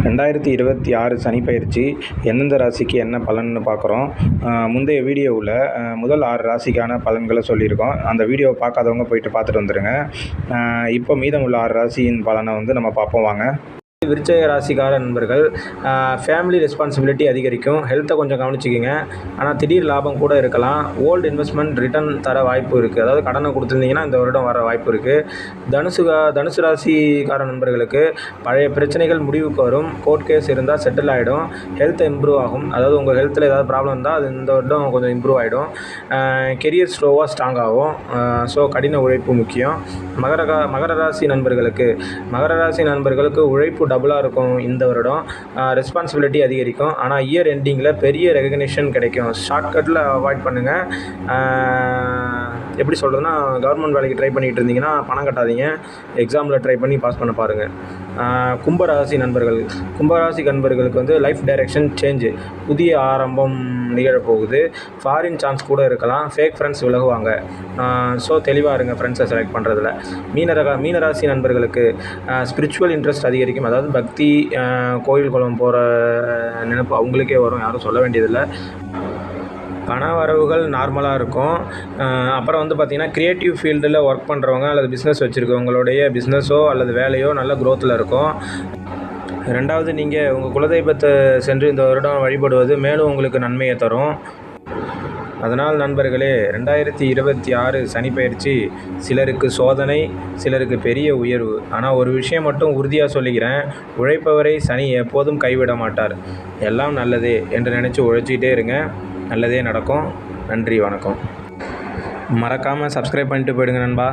2026 சனிப்பெயர்ச்சி எந்தெந்த ராசிக்கு என்ன பலன்னு பார்க்குறோம். முந்தைய வீடியோவில் முதல் 6 ராசிக்கான பலன்களை சொல்லியிருக்கோம். அந்த வீடியோவை பார்க்காதவங்க போயிட்டு பார்த்துட்டு வந்துடுங்க. இப்போ மீதம் உள்ள 6 ராசியின் பலனை நம்ம பார்ப்போம் வாங்க. விருச்சிக ராசிக்கார நண்பர்கள், ஃபேமிலி ரெஸ்பான்சிபிலிட்டி அதிகரிக்கும். ஹெல்த்தை கொஞ்சம் கவனிச்சிக்கிங்க. ஆனால் திடீர் லாபம் கூட இருக்கலாம். ஓல்டு இன்வெஸ்ட்மெண்ட் ரிட்டர்ன் தர வாய்ப்பு இருக்குது. அதாவது கடனை கொடுத்துருந்தீங்கன்னா இந்த வருடம் வர வாய்ப்பு இருக்குது. தனுசு ராசிக்கார நண்பர்களுக்கு பழைய பிரச்சனைகள் முடிவுக்கு வரும். கோர்ட் கேஸ் இருந்தால் செட்டில் ஆகிடும். ஹெல்த் இம்ப்ரூவ் ஆகும். அதாவது உங்கள் ஹெல்த்தில் ஏதாவது ப்ராப்ளம் இருந்தால் அது இந்த வருடம் கொஞ்சம் இம்ப்ரூவ் ஆகிடும். கெரியர் ஸ்லோவாக ஸ்ட்ராங் ஆகும். ஸோ கடின உழைப்பு முக்கியம். மகர ராசி நண்பர்களுக்கு உழைப்பு டபுளாக இருக்கும். இந்த வருடம் ரெஸ்பான்சிபிலிட்டி அதிகரிக்கும். ஆனால் இயர் எண்டிங்கில் பெரிய ரெகக்னிஷன் கிடைக்கும். ஷார்ட்கட்டில் அவாய்ட் பண்ணுங்கள். எப்படி சொல்கிறதுனா, கவர்மெண்ட் வேலைக்கு ட்ரை பண்ணிகிட்டு இருந்தீங்கன்னா பணம் கட்டாதீங்க. எக்ஸாமில் ட்ரை பண்ணி பாஸ் பண்ண பாருங்கள். கும்பராசி நண்பர்களுக்கு லைஃப் டைரெக்ஷன் சேஞ்சு, புதிய ஆரம்பம் நிகழப்போகுது. ஃபாரின் சான்ஸ் கூட இருக்கலாம். Fake friends விலகுவாங்க. ஸோ தெளிவாக இருங்க ஃப்ரெண்ட்ஸை செலக்ட் பண்ணுறதுல. மீனராசி நண்பர்களுக்கு ஸ்பிரிச்சுவல் இன்ட்ரெஸ்ட் அதிகரிக்கும். அதாவது பக்தி, கோயில் குளம் போகிற நினைப்பு அவங்களுக்கே வரும். யாரும் சொல்ல வேண்டியதில்லை. பண வரவுகள் நார்மலாக இருக்கும். அப்புறம் பார்த்திங்கன்னா, க்ரியேட்டிவ் ஃபீல்டில் ஒர்க் பண்ணுறவங்க அல்லது பிஸ்னஸ் வச்சுருக்கவங்களுடைய பிஸ்னஸோ அல்லது வேலையோ நல்ல க்ரோத்தில் இருக்கும். ரெண்டாவது, நீங்கள் உங்கள் குலதெய்வத்தை சென்று இந்த வருடம் வழிபடுவது மேலும் உங்களுக்கு நன்மையை தரும். அதனால் நண்பர்களே, 2026 சனிப்பெயர்ச்சி சிலருக்கு சோதனை, சிலருக்கு பெரிய உயர்வு. ஆனால் ஒரு விஷயம் மட்டும் உறுதியாக சொல்லிக்கிறேன், உழைப்பவரை சனி எப்போதும் கைவிட மாட்டார். எல்லாம் நல்லதே என்று நினச்சி உழைச்சிக்கிட்டே இருங்க. நல்லதே நடக்கும். நன்றி, வணக்கம். மறக்காமல் சப்ஸ்கிரைப் பண்ணிட்டு போயிடுங்க நண்பா.